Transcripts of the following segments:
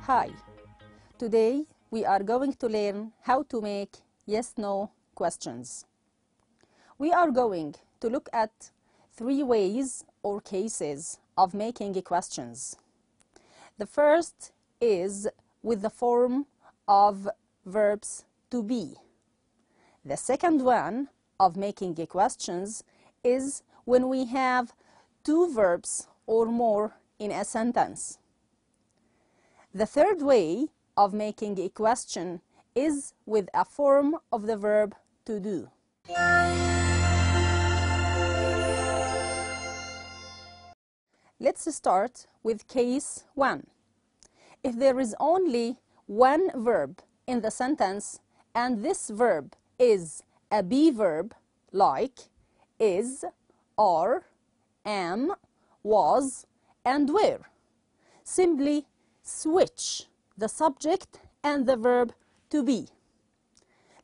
Hi, today we are going to learn how to make yes-no questions. We are going to look at 3 ways or cases of making questions. The first is with the form of verbs to be. The second one of making questions is when we have 2 verbs or more in a sentence. The third way of making a question is with a form of the verb to do. Let's start with case 1. If there is only one verb in the sentence and this verb is a be verb like is, are, am, was, and were, simply switch the subject and the verb to be.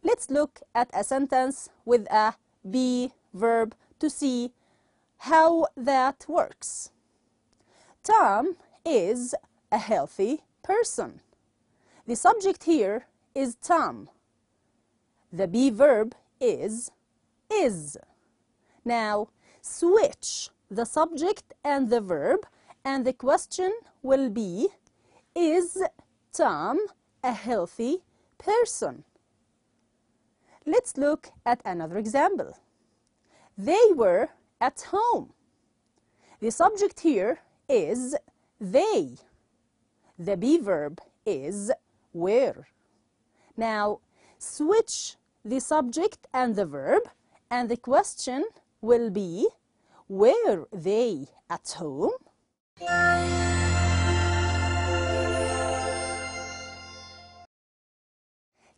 Let's look at a sentence with a be verb to see how that works. Tom is a healthy person. The subject here is Tom. The be verb is. Now switch the subject and the verb, and the question will be, is Tom a healthy person? Let's look at another example. They were at home. The subject here is they. The be verb is were. Now switch the subject and the verb, and the question will be, were they at home?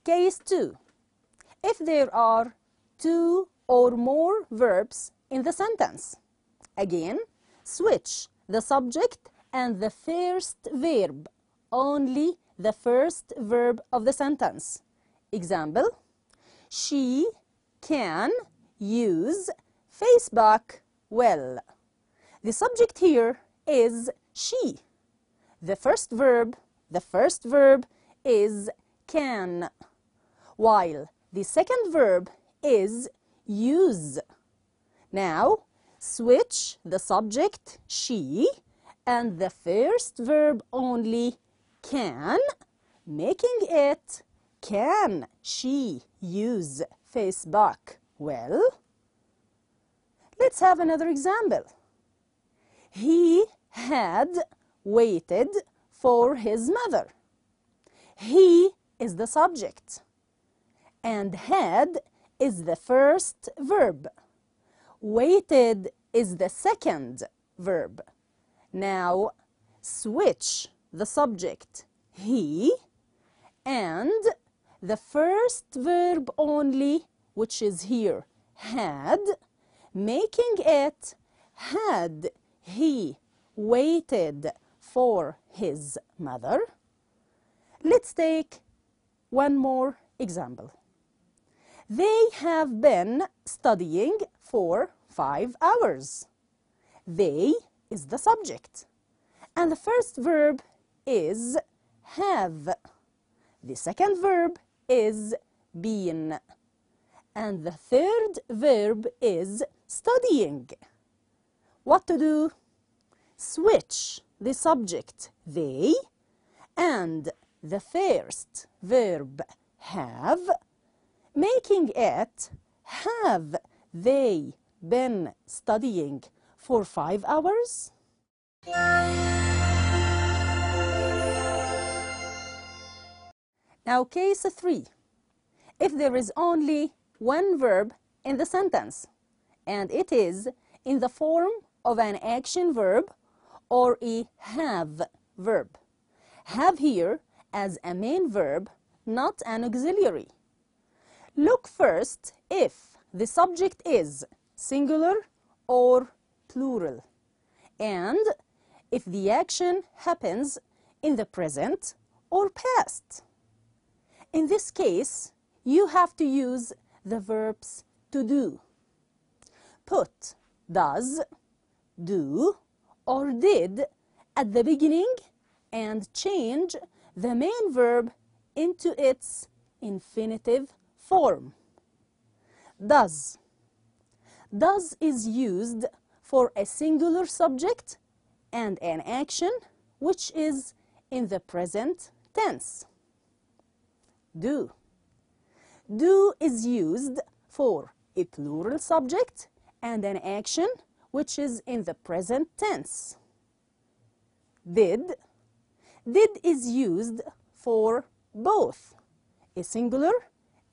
Case 2. If there are 2 or more verbs in the sentence, again, switch the subject and the first verb, only the first verb of the sentence. Example, she can use Facebook well. The subject here is she. The first verb is can, while the second verb is use. Now switch the subject she and the first verb only can, making it, can she use Facebook well? Let's have another example. He had waited for his mother. He is the subject, and had is the first verb. Waited is the second verb. Now switch the subject he and the first verb only, which is here had, making it, had he waited for his mother? Let's take one more example. They have been studying for 5 hours. They is the subject, and the first verb is have. The second verb is been, and the third verb is studying. What to do? Switch the subject they and the first verb have, making it, have they been studying for 5 hours? Now case 3. If there is only one verb in the sentence, and it is in the form of an action verb or a have verb. Have here as a main verb, not an auxiliary. Look first if the subject is singular or plural, and if the action happens in the present or past. In this case, you have to use the verbs to do. Put does, do, or did at the beginning and change the main verb into its infinitive form. Does. Does is used for a singular subject and an action which is in the present tense. Do. Do is used for a plural subject and an action which is in the present tense. Did. Did is used for both a singular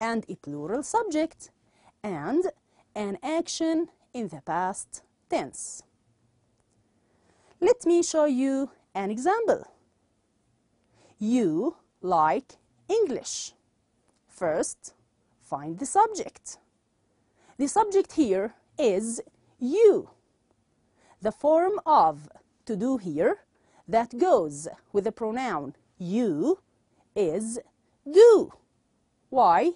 and a plural subject and an action in the past tense. Let me show you an example. You like English. First, find the subject. The subject here is you. The form of to do here that goes with the pronoun you is do. Why?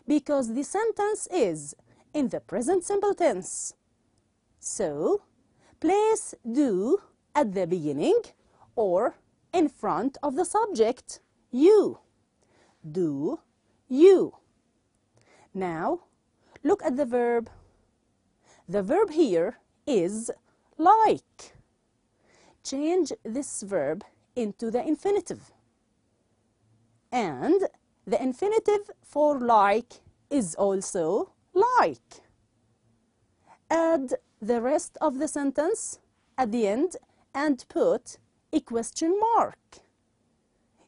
Because the sentence is in the present simple tense. So, place do at the beginning or in front of the subject you. Do you. Now, look at the verb. The verb here is like. Change this verb into the infinitive. And the infinitive for like is also like. Add the rest of the sentence at the end and put a question mark.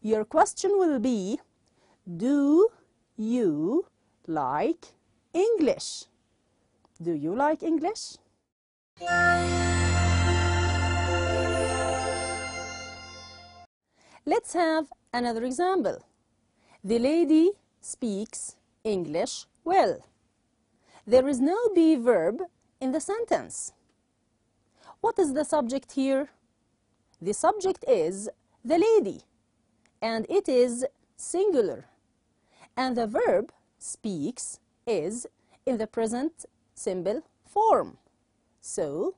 Your question will be, do you like English? Do you like English? Let's have another example. The lady speaks English well. There is no be verb in the sentence. What is the subject here? The subject is the lady, and it is singular. And the verb speaks is in the present simple form. So,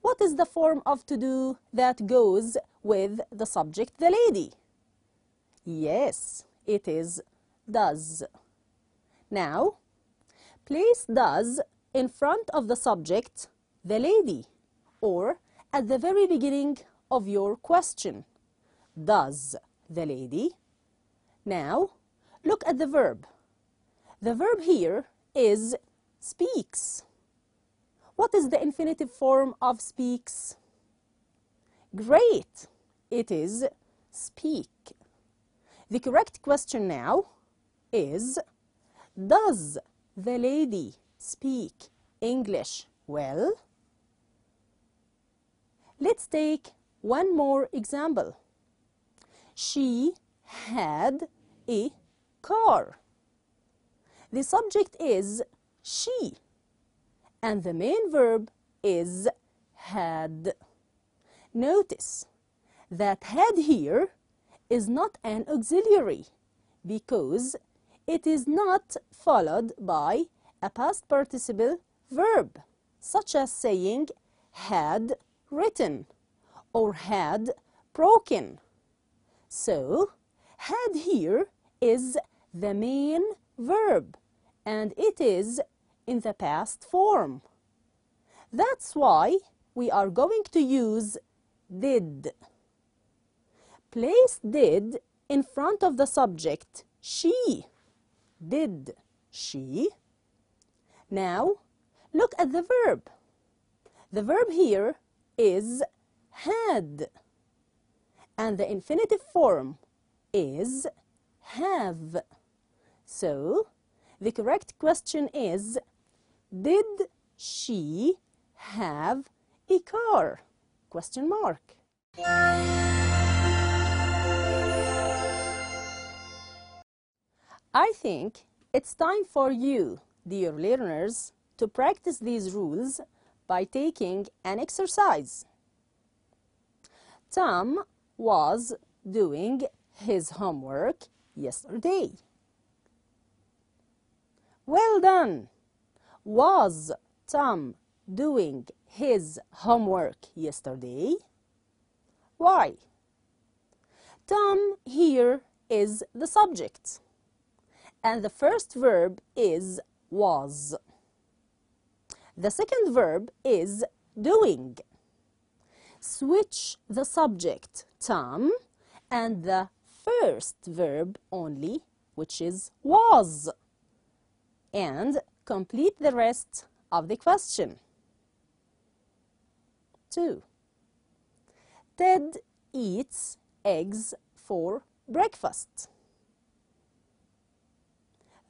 what is the form of to do that goes with the subject, the lady? Yes, it is does. Now, place does in front of the subject, the lady, or at the very beginning of your question. Does the lady? Now, look at the verb. The verb here is speaks. What is the infinitive form of speaks? Great! It is speak. The correct question now is, does the lady speak English well? Let's take one more example. She had a car. The subject is she, and the main verb is had. Notice that had here is not an auxiliary because it is not followed by a past participle verb, such as saying had written or had broken. So, had here is the main verb and it is in the past form. That's why we are going to use did. Place did in front of the subject she. Did she? Now, look at the verb. The verb here is had, and the infinitive form is have. So, the correct question is, did she have a car? Question mark. I think it's time for you, dear learners, to practice these rules by taking an exercise. Tom was doing his homework yesterday. Well done! Was Tom doing his homework yesterday? Why? Tom here is the subject, and the first verb is was. The second verb is doing. Switch the subject, Tom, and the first verb only, which is was, and complete the rest of the question. 2. Ted eats eggs for breakfast.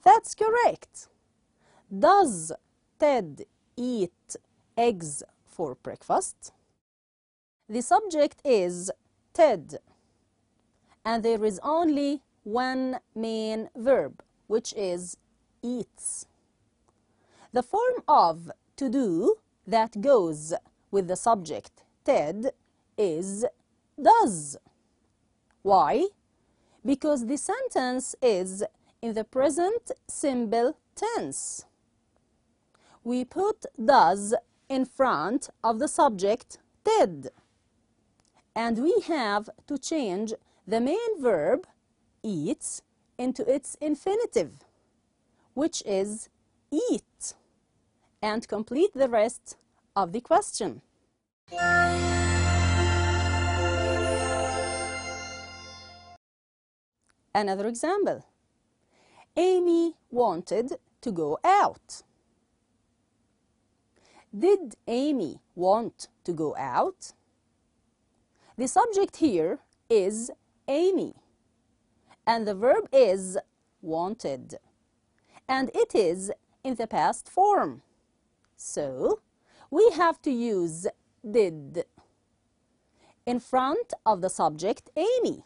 That's correct. Does Ted eat eggs for breakfast? The subject is Ted, and there is only one main verb, which is eats. The form of to do that goes with the subject Ted is does. Why? Because the sentence is in the present simple tense. We put does in front of the subject Ted, and we have to change the main verb eats into its infinitive, which is eat, and complete the rest of the question. Another example. Amy wanted to go out. Did Amy want to go out? The subject here is Amy, and the verb is wanted, and it is in the past form. So, we have to use did in front of the subject Amy,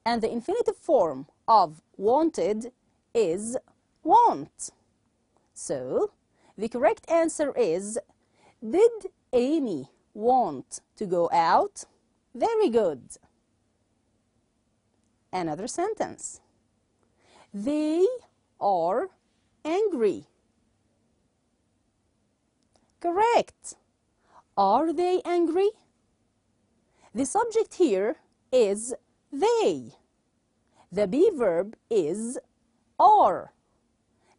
and the infinitive form of wanted is want. So, the correct answer is, did Amy want to go out? Very good. Another sentence. They are angry. Correct. Are they angry? The subject here is they. The be verb is are.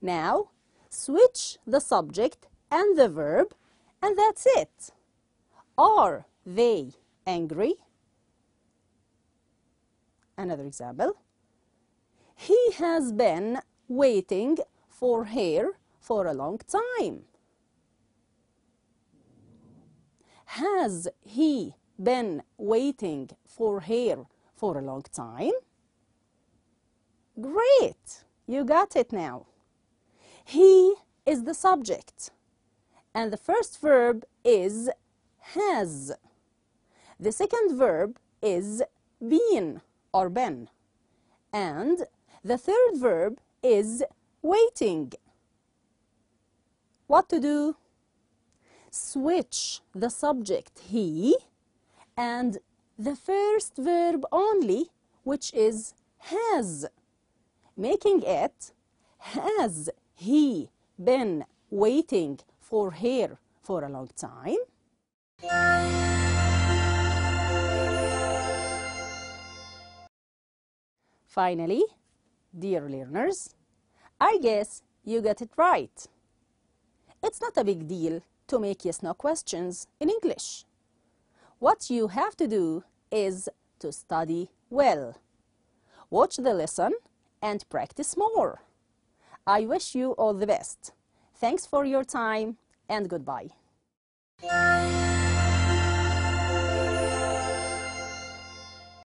Now, switch the subject and the verb, and that's it. Are they angry? Another example. He has been waiting for her for a long time. Has he been waiting for her for a long time? Great! You got it now. He is the subject, and the first verb is has. The second verb is been or been, and the third verb is waiting. What to do? Switch the subject he and the first verb only, which is has, making it has he been waiting for her for a long time? Finally, dear learners, I guess you got it right. It's not a big deal to make yes/no questions in English. What you have to do is to study well. Watch the lesson and practice more. I wish you all the best. Thanks for your time and goodbye.